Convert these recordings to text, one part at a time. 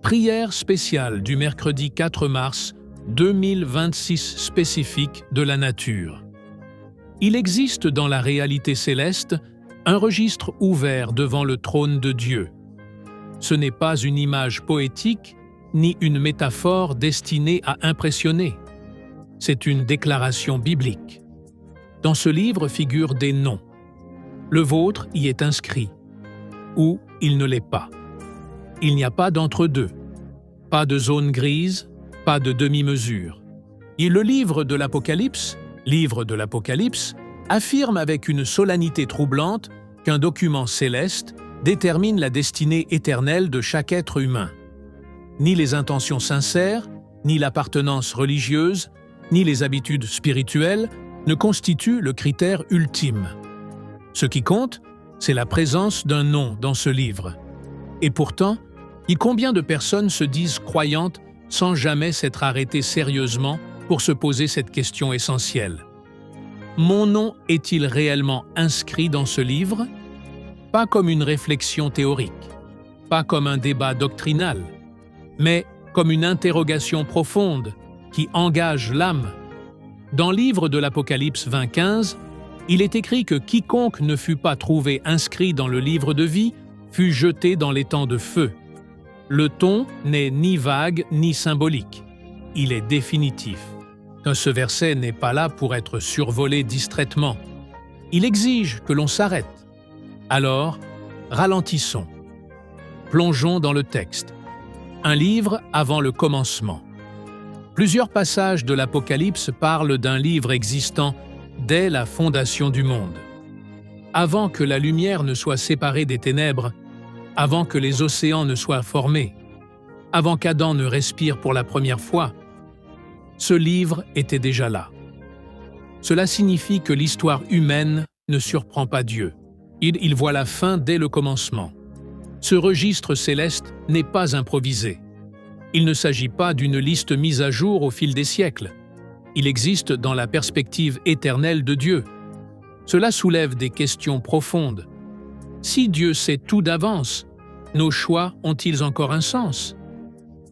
Prière spéciale du mercredi 4 mars 2026 spécifique de la nature. Il existe dans la réalité céleste un registre ouvert devant le trône de Dieu. Ce n'est pas une image poétique ni une métaphore destinée à impressionner. C'est une déclaration biblique. Dans ce livre figurent des noms. Le vôtre y est inscrit, ou il ne l'est pas. Il n'y a pas d'entre-deux, pas de zone grise, pas de demi-mesure. Et le livre de l'Apocalypse, affirme avec une solennité troublante qu'un document céleste détermine la destinée éternelle de chaque être humain. Ni les intentions sincères, ni l'appartenance religieuse, ni les habitudes spirituelles ne constituent le critère ultime. Ce qui compte, c'est la présence d'un nom dans ce livre. Et pourtant, combien de personnes se disent croyantes sans jamais s'être arrêtées sérieusement pour se poser cette question essentielle? Mon nom est-il réellement inscrit dans ce livre? Pas comme une réflexion théorique, pas comme un débat doctrinal, mais comme une interrogation profonde qui engage l'âme. Dans le livre de l'Apocalypse 20:15, il est écrit que quiconque ne fut pas trouvé inscrit dans le livre de vie fut jeté dans l'étang de feu. Le ton n'est ni vague ni symbolique, il est définitif. Ce verset n'est pas là pour être survolé distraitement. Il exige que l'on s'arrête. Alors, ralentissons. Plongeons dans le texte. Un livre avant le commencement. Plusieurs passages de l'Apocalypse parlent d'un livre existant dès la fondation du monde. Avant que la lumière ne soit séparée des ténèbres, avant que les océans ne soient formés, avant qu'Adam ne respire pour la première fois, ce livre était déjà là. Cela signifie que l'histoire humaine ne surprend pas Dieu. Il voit la fin dès le commencement. Ce registre céleste n'est pas improvisé. Il ne s'agit pas d'une liste mise à jour au fil des siècles. Il existe dans la perspective éternelle de Dieu. Cela soulève des questions profondes. Si Dieu sait tout d'avance, nos choix ont-ils encore un sens?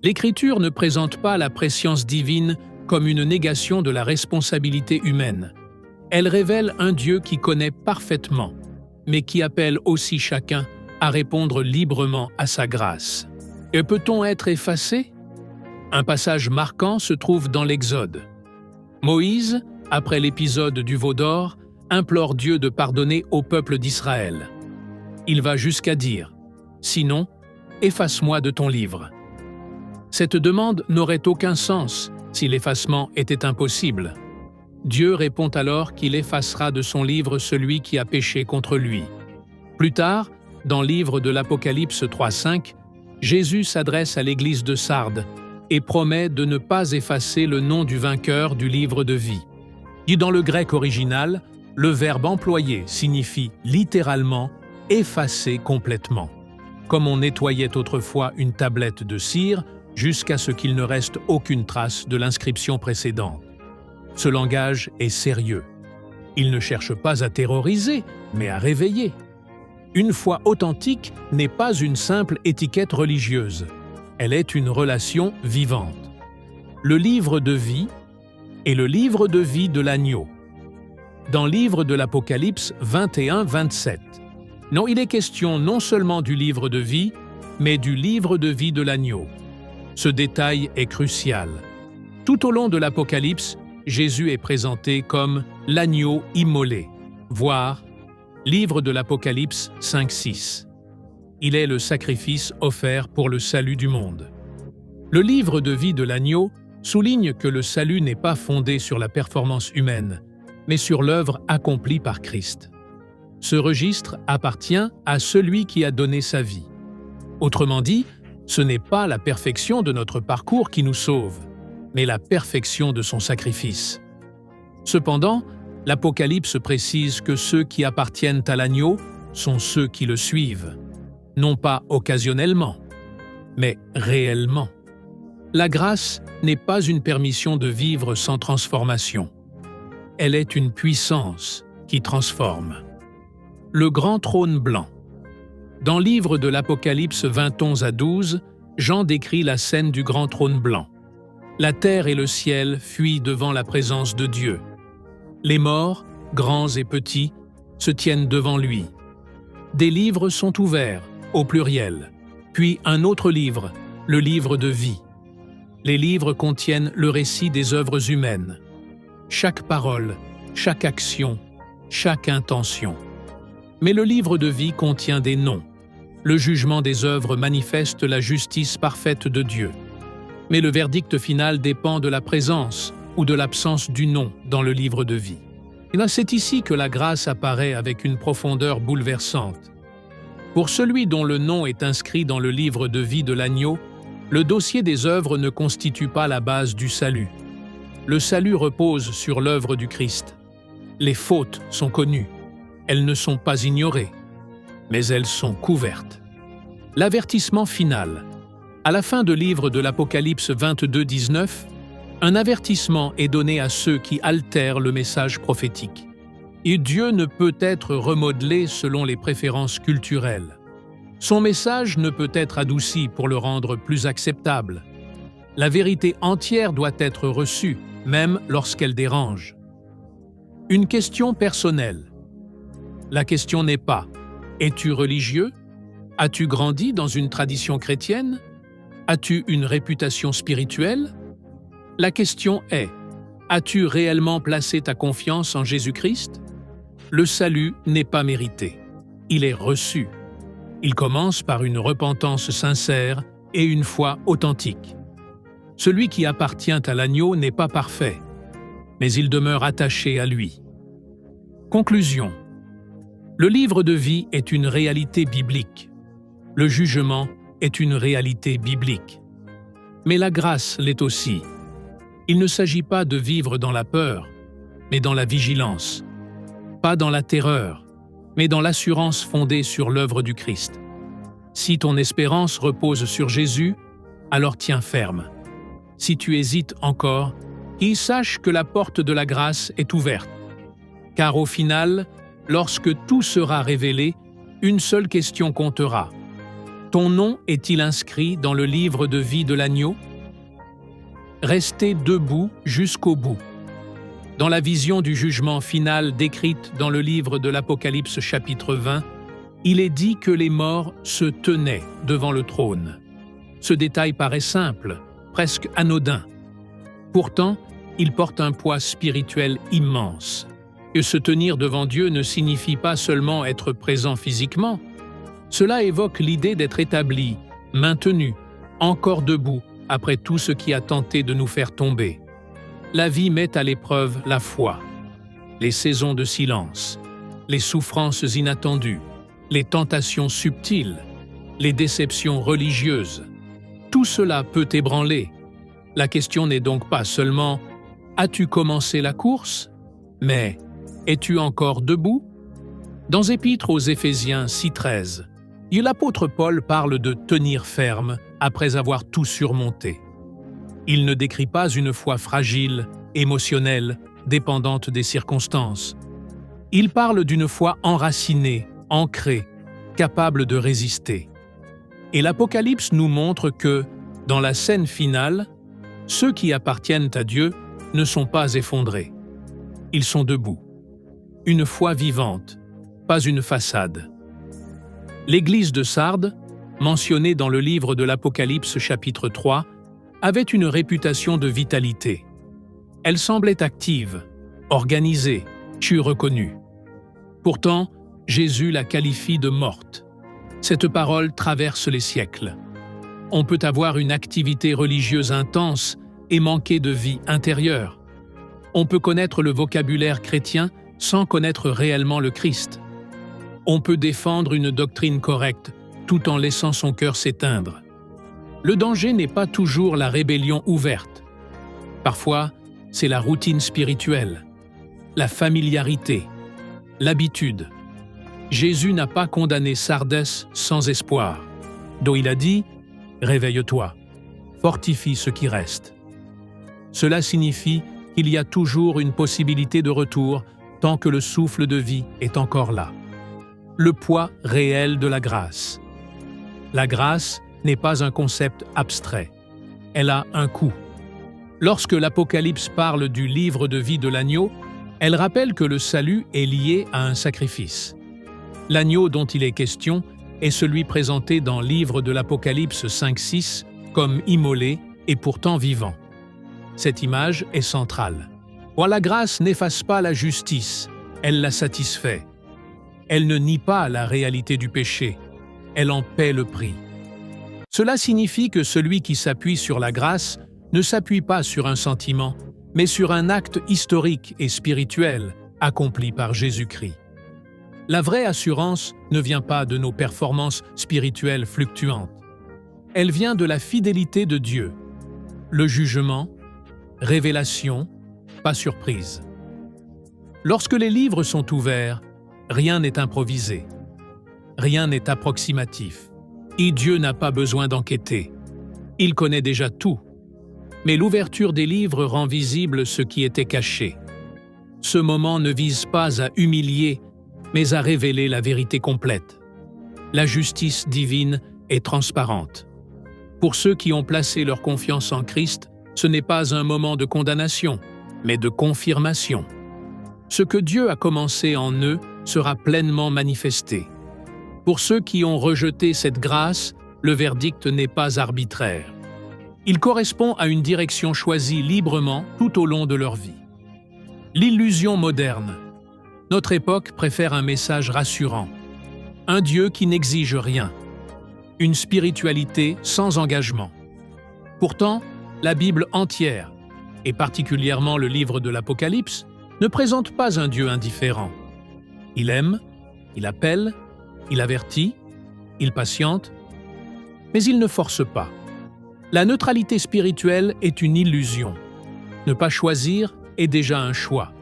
L'Écriture ne présente pas la prescience divine comme une négation de la responsabilité humaine. Elle révèle un Dieu qui connaît parfaitement, mais qui appelle aussi chacun à répondre librement à sa grâce. Et peut-on être effacé? Un passage marquant se trouve dans l'Exode. Moïse, après l'épisode du veau d'or, implore Dieu de pardonner au peuple d'Israël. Il va jusqu'à dire « Sinon, efface-moi de ton livre ». Cette demande n'aurait aucun sens si l'effacement était impossible. Dieu répond alors qu'il effacera de son livre celui qui a péché contre lui. Plus tard, dans le livre de l'Apocalypse 3:5, Jésus s'adresse à l'église de Sardes et promet de ne pas effacer le nom du vainqueur du livre de vie. Et dans le grec original, le verbe employé signifie littéralement « effacer complètement », comme on nettoyait autrefois une tablette de cire jusqu'à ce qu'il ne reste aucune trace de l'inscription précédente. Ce langage est sérieux. Il ne cherche pas à terroriser, mais à réveiller. Une foi authentique n'est pas une simple étiquette religieuse. Elle est une relation vivante. Le livre de vie est le livre de vie de l'agneau. Dans le livre de l'Apocalypse 21-27, non, il est question non seulement du livre de vie, mais du livre de vie de l'agneau. Ce détail est crucial. Tout au long de l'Apocalypse, Jésus est présenté comme l'agneau immolé, voire livre de l'Apocalypse 5:6. Il est le sacrifice offert pour le salut du monde. Le livre de vie de l'agneau souligne que le salut n'est pas fondé sur la performance humaine, mais sur l'œuvre accomplie par Christ. Ce registre appartient à celui qui a donné sa vie. Autrement dit, ce n'est pas la perfection de notre parcours qui nous sauve, mais la perfection de son sacrifice. Cependant, l'Apocalypse précise que ceux qui appartiennent à l'agneau sont ceux qui le suivent, non pas occasionnellement, mais réellement. La grâce n'est pas une permission de vivre sans transformation. Elle est une puissance qui transforme. Le grand trône blanc. Dans le livre de l'Apocalypse 20:11 à 12, Jean décrit la scène du grand trône blanc. La terre et le ciel fuient devant la présence de Dieu. Les morts, grands et petits, se tiennent devant lui. Des livres sont ouverts, au pluriel, puis un autre livre, le livre de vie. Les livres contiennent le récit des œuvres humaines. Chaque parole, chaque action, chaque intention. Mais le livre de vie contient des noms. Le jugement des œuvres manifeste la justice parfaite de Dieu. Mais le verdict final dépend de la présence ou de l'absence du nom dans le livre de vie. Et c'est ici que la grâce apparaît avec une profondeur bouleversante. Pour celui dont le nom est inscrit dans le livre de vie de l'agneau, le dossier des œuvres ne constitue pas la base du salut. Le salut repose sur l'œuvre du Christ. Les fautes sont connues. Elles ne sont pas ignorées, mais elles sont couvertes. L'avertissement final. À la fin de livre de l'Apocalypse 22, 19, un avertissement est donné à ceux qui altèrent le message prophétique. Et Dieu ne peut être remodelé selon les préférences culturelles. Son message ne peut être adouci pour le rendre plus acceptable. La vérité entière doit être reçue, même lorsqu'elle dérange. Une question personnelle. La question n'est pas « Es-tu religieux? As-tu grandi dans une tradition chrétienne? As-tu une réputation spirituelle? » La question est « As-tu réellement placé ta confiance en Jésus-Christ? » Le salut n'est pas mérité. Il est reçu. Il commence par une repentance sincère et une foi authentique. Celui qui appartient à l'agneau n'est pas parfait, mais il demeure attaché à lui. Conclusion. Le livre de vie est une réalité biblique. Le jugement est une réalité biblique. Mais la grâce l'est aussi. Il ne s'agit pas de vivre dans la peur, mais dans la vigilance. Pas dans la terreur, mais dans l'assurance fondée sur l'œuvre du Christ. Si ton espérance repose sur Jésus, alors tiens ferme. Si tu hésites encore, qu'il sache que la porte de la grâce est ouverte. Car au final, lorsque tout sera révélé, une seule question comptera. Ton nom est-il inscrit dans le livre de vie de l'agneau? Restez debout jusqu'au bout. Dans la vision du jugement final décrite dans le livre de l'Apocalypse chapitre 20, il est dit que les morts se tenaient devant le trône. Ce détail paraît simple, presque anodin. Pourtant, il porte un poids spirituel immense. Et se tenir devant Dieu ne signifie pas seulement être présent physiquement. Cela évoque l'idée d'être établi, maintenu, encore debout après tout ce qui a tenté de nous faire tomber. La vie met à l'épreuve la foi, les saisons de silence, les souffrances inattendues, les tentations subtiles, les déceptions religieuses. Tout cela peut ébranler. La question n'est donc pas seulement « As-tu commencé la course ?» mais « Es-tu encore debout ?» Dans Épître aux Éphésiens 6,13, l'apôtre Paul parle de « tenir ferme » après avoir tout surmonté. Il ne décrit pas une foi fragile, émotionnelle, dépendante des circonstances. Il parle d'une foi enracinée, ancrée, capable de résister. Et l'Apocalypse nous montre que, dans la scène finale, ceux qui appartiennent à Dieu ne sont pas effondrés. Ils sont debout. Une foi vivante, pas une façade. L'église de Sardes, mentionnée dans le livre de l'Apocalypse chapitre 3, avait une réputation de vitalité. Elle semblait active, organisée, reconnue. Pourtant, Jésus la qualifie de morte. Cette parole traverse les siècles. On peut avoir une activité religieuse intense et manquer de vie intérieure. On peut connaître le vocabulaire chrétien sans connaître réellement le Christ. On peut défendre une doctrine correcte tout en laissant son cœur s'éteindre. Le danger n'est pas toujours la rébellion ouverte. Parfois, c'est la routine spirituelle, la familiarité, l'habitude. Jésus n'a pas condamné Sardes sans espoir, dont il a dit « Réveille-toi, fortifie ce qui reste ». Cela signifie qu'il y a toujours une possibilité de retour tant que le souffle de vie est encore là. Le poids réel de la grâce. La grâce n'est pas un concept abstrait. Elle a un coût. Lorsque l'Apocalypse parle du livre de vie de l'agneau, elle rappelle que le salut est lié à un sacrifice. L'agneau dont il est question est celui présenté dans Livre de l'Apocalypse 5-6 comme immolé et pourtant vivant. Cette image est centrale. Or, la grâce n'efface pas la justice, elle la satisfait. Elle ne nie pas la réalité du péché, elle en paie le prix. Cela signifie que celui qui s'appuie sur la grâce ne s'appuie pas sur un sentiment, mais sur un acte historique et spirituel accompli par Jésus-Christ. La vraie assurance ne vient pas de nos performances spirituelles fluctuantes. Elle vient de la fidélité de Dieu. Le jugement, révélation, pas surprise. Lorsque les livres sont ouverts, rien n'est improvisé. Rien n'est approximatif. Et Dieu n'a pas besoin d'enquêter. Il connaît déjà tout. Mais l'ouverture des livres rend visible ce qui était caché. Ce moment ne vise pas à humilier, mais à révéler la vérité complète. La justice divine est transparente. Pour ceux qui ont placé leur confiance en Christ, ce n'est pas un moment de condamnation, mais de confirmation. Ce que Dieu a commencé en eux sera pleinement manifesté. Pour ceux qui ont rejeté cette grâce, le verdict n'est pas arbitraire. Il correspond à une direction choisie librement tout au long de leur vie. L'illusion moderne. Notre époque préfère un message rassurant, un Dieu qui n'exige rien, une spiritualité sans engagement. Pourtant, la Bible entière, et particulièrement le livre de l'Apocalypse, ne présente pas un Dieu indifférent. Il aime, il appelle, il avertit, il patiente, mais il ne force pas. La neutralité spirituelle est une illusion. Ne pas choisir est déjà un choix,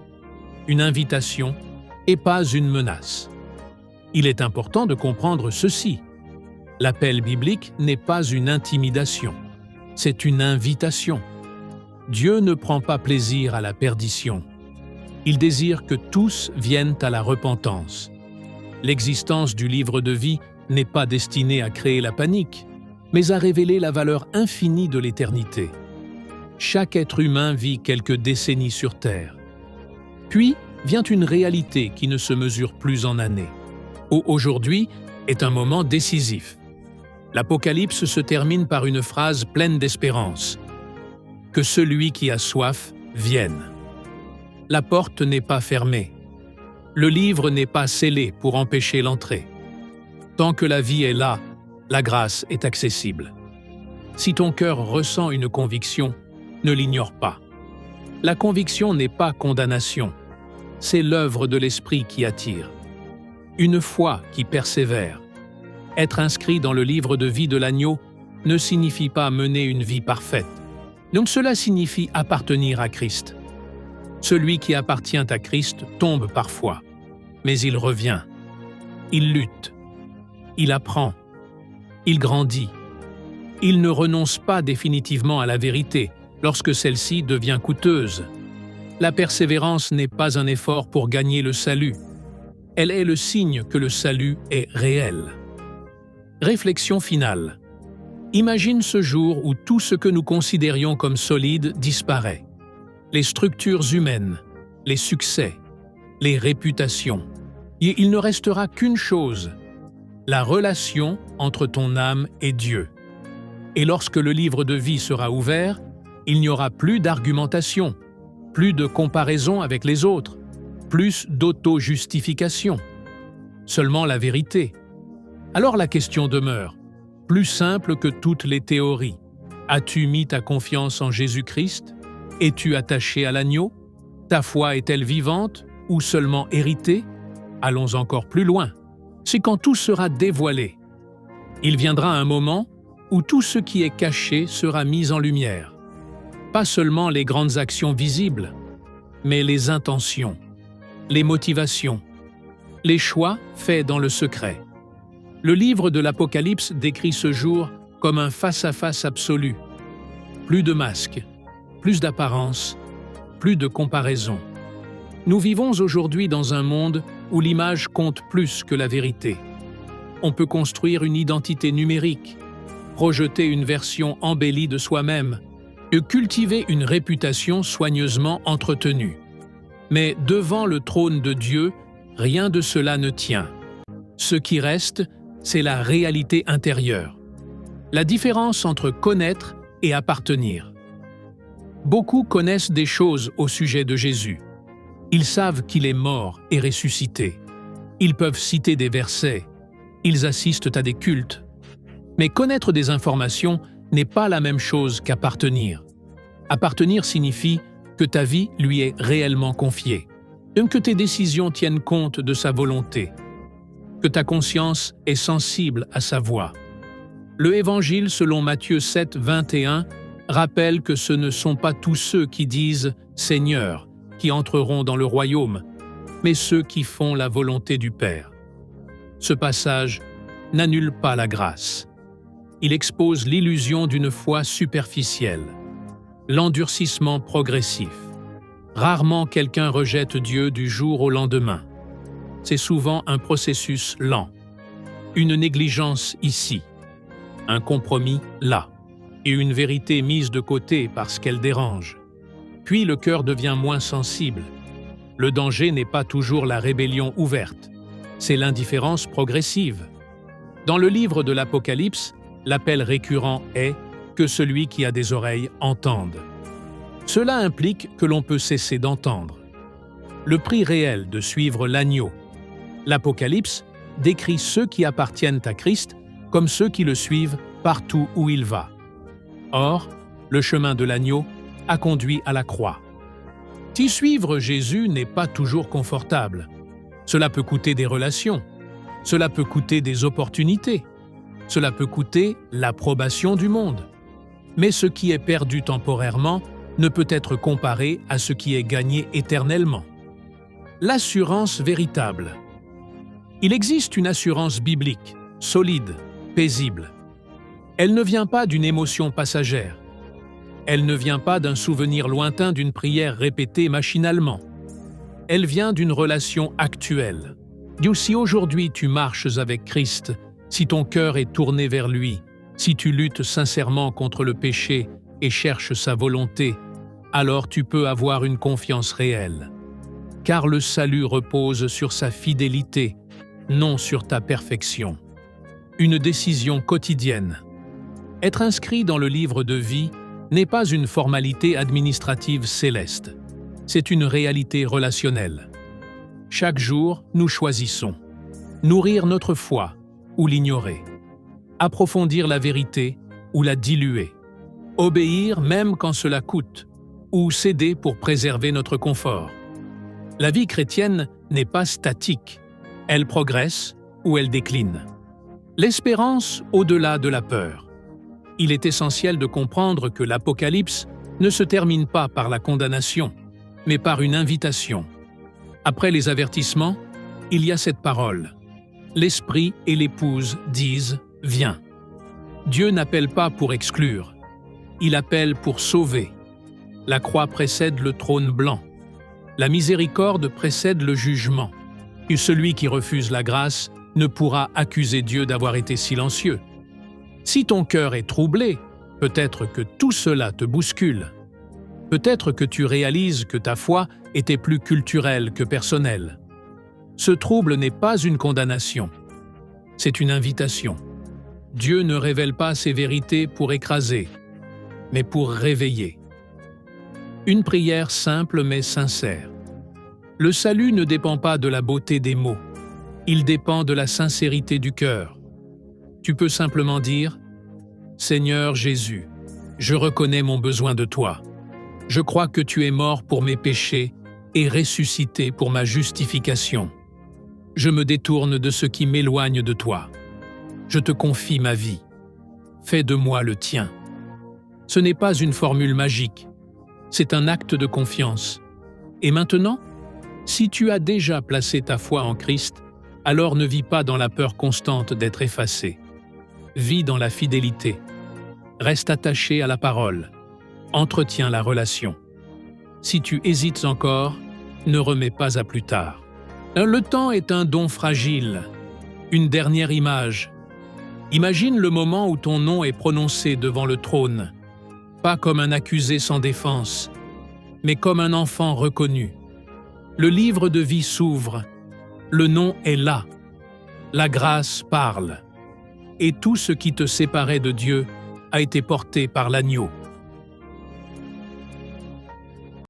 une invitation et pas une menace. Il est important de comprendre ceci. L'appel biblique n'est pas une intimidation, c'est une invitation. Dieu ne prend pas plaisir à la perdition. Il désire que tous viennent à la repentance. L'existence du livre de vie n'est pas destinée à créer la panique, mais à révéler la valeur infinie de l'éternité. Chaque être humain vit quelques décennies sur Terre. Puis vient une réalité qui ne se mesure plus en années. Aujourd'hui est un moment décisif. L'Apocalypse se termine par une phrase pleine d'espérance. « Que celui qui a soif vienne ». La porte n'est pas fermée. Le livre n'est pas scellé pour empêcher l'entrée. Tant que la vie est là, la grâce est accessible. Si ton cœur ressent une conviction, ne l'ignore pas. La conviction n'est pas condamnation. C'est l'œuvre de l'Esprit qui attire. Une foi qui persévère. Être inscrit dans le livre de vie de l'agneau ne signifie pas mener une vie parfaite. Donc cela signifie appartenir à Christ. Celui qui appartient à Christ tombe parfois, mais il revient. Il lutte. Il apprend. Il grandit. Il ne renonce pas définitivement à la vérité lorsque celle-ci devient coûteuse. La persévérance n'est pas un effort pour gagner le salut. Elle est le signe que le salut est réel. Réflexion finale. Imagine ce jour où tout ce que nous considérions comme solide disparaît. Les structures humaines, les succès, les réputations. Et il ne restera qu'une chose, la relation entre ton âme et Dieu. Et lorsque le livre de vie sera ouvert, il n'y aura plus d'argumentation, plus de comparaison avec les autres, plus d'auto-justification. Seulement la vérité. Alors la question demeure, plus simple que toutes les théories. As-tu mis ta confiance en Jésus-Christ? Es-tu attaché à l'agneau? Ta foi est-elle vivante ou seulement héritée? Allons encore plus loin. C'est quand tout sera dévoilé. Il viendra un moment où tout ce qui est caché sera mis en lumière. Pas seulement les grandes actions visibles, mais les intentions, les motivations, les choix faits dans le secret. Le livre de l'Apocalypse décrit ce jour comme un face-à-face absolu. Plus de masques, plus d'apparence, plus de comparaison. Nous vivons aujourd'hui dans un monde où l'image compte plus que la vérité. On peut construire une identité numérique, projeter une version embellie de soi-même, et cultiver une réputation soigneusement entretenue. Mais devant le trône de Dieu, rien de cela ne tient. Ce qui reste, c'est la réalité intérieure. La différence entre connaître et appartenir. Beaucoup connaissent des choses au sujet de Jésus. Ils savent qu'il est mort et ressuscité. Ils peuvent citer des versets. Ils assistent à des cultes. Mais connaître des informations n'est pas la même chose qu'appartenir. Appartenir signifie que ta vie lui est réellement confiée, que tes décisions tiennent compte de sa volonté, que ta conscience est sensible à sa voix. Le Évangile selon Matthieu 7, 21 rappelle que ce ne sont pas tous ceux qui disent « Seigneur » qui entreront dans le royaume, mais ceux qui font la volonté du Père. Ce passage n'annule pas la grâce. Il expose l'illusion d'une foi superficielle, l'endurcissement progressif. Rarement quelqu'un rejette Dieu du jour au lendemain. C'est souvent un processus lent, une négligence ici, un compromis là, et une vérité mise de côté parce qu'elle dérange. Puis le cœur devient moins sensible. Le danger n'est pas toujours la rébellion ouverte, c'est l'indifférence progressive. Dans le livre de l'Apocalypse, l'appel récurrent est « que celui qui a des oreilles entende ». Cela implique que l'on peut cesser d'entendre. Le prix réel de suivre l'agneau. L'Apocalypse décrit ceux qui appartiennent à Christ comme ceux qui le suivent partout où il va. Or, le chemin de l'agneau a conduit à la croix. Si suivre Jésus n'est pas toujours confortable, cela peut coûter des relations, cela peut coûter des opportunités, cela peut coûter l'approbation du monde. Mais ce qui est perdu temporairement ne peut être comparé à ce qui est gagné éternellement. L'assurance véritable. Il existe une assurance biblique, solide, paisible. Elle ne vient pas d'une émotion passagère. Elle ne vient pas d'un souvenir lointain d'une prière répétée machinalement. Elle vient d'une relation actuelle. Si aujourd'hui tu marches avec Christ, si ton cœur est tourné vers lui, si tu luttes sincèrement contre le péché et cherches sa volonté, alors tu peux avoir une confiance réelle. Car le salut repose sur sa fidélité, non sur ta perfection. Une décision quotidienne. Être inscrit dans le livre de vie n'est pas une formalité administrative céleste. C'est une réalité relationnelle. Chaque jour, nous choisissons. Nourrir notre foi ou l'ignorer. Approfondir la vérité ou la diluer. Obéir même quand cela coûte, ou céder pour préserver notre confort. La vie chrétienne n'est pas statique. Elle progresse ou elle décline. L'espérance au-delà de la peur. Il est essentiel de comprendre que l'Apocalypse ne se termine pas par la condamnation, mais par une invitation. Après les avertissements, il y a cette parole. L'Esprit et l'Épouse disent « Viens ». Dieu n'appelle pas pour exclure, il appelle pour sauver. La croix précède le trône blanc. La miséricorde précède le jugement. Et celui qui refuse la grâce ne pourra accuser Dieu d'avoir été silencieux. Si ton cœur est troublé, peut-être que tout cela te bouscule. Peut-être que tu réalises que ta foi était plus culturelle que personnelle. Ce trouble n'est pas une condamnation, c'est une invitation. Dieu ne révèle pas ses vérités pour écraser, mais pour réveiller. Une prière simple mais sincère. Le salut ne dépend pas de la beauté des mots, il dépend de la sincérité du cœur. Tu peux simplement dire « Seigneur Jésus, je reconnais mon besoin de toi. Je crois que tu es mort pour mes péchés et ressuscité pour ma justification. Je me détourne de ce qui m'éloigne de toi. Je te confie ma vie. Fais de moi le tien. » Ce n'est pas une formule magique, c'est un acte de confiance. Et maintenant, si tu as déjà placé ta foi en Christ, alors ne vis pas dans la peur constante d'être effacé. Vis dans la fidélité. Reste attaché à la parole. Entretiens la relation. Si tu hésites encore, ne remets pas à plus tard. Le temps est un don fragile, une dernière image. Imagine le moment où ton nom est prononcé devant le trône, pas comme un accusé sans défense, mais comme un enfant reconnu. Le livre de vie s'ouvre, le nom est là, la grâce parle, et tout ce qui te séparait de Dieu a été porté par l'agneau.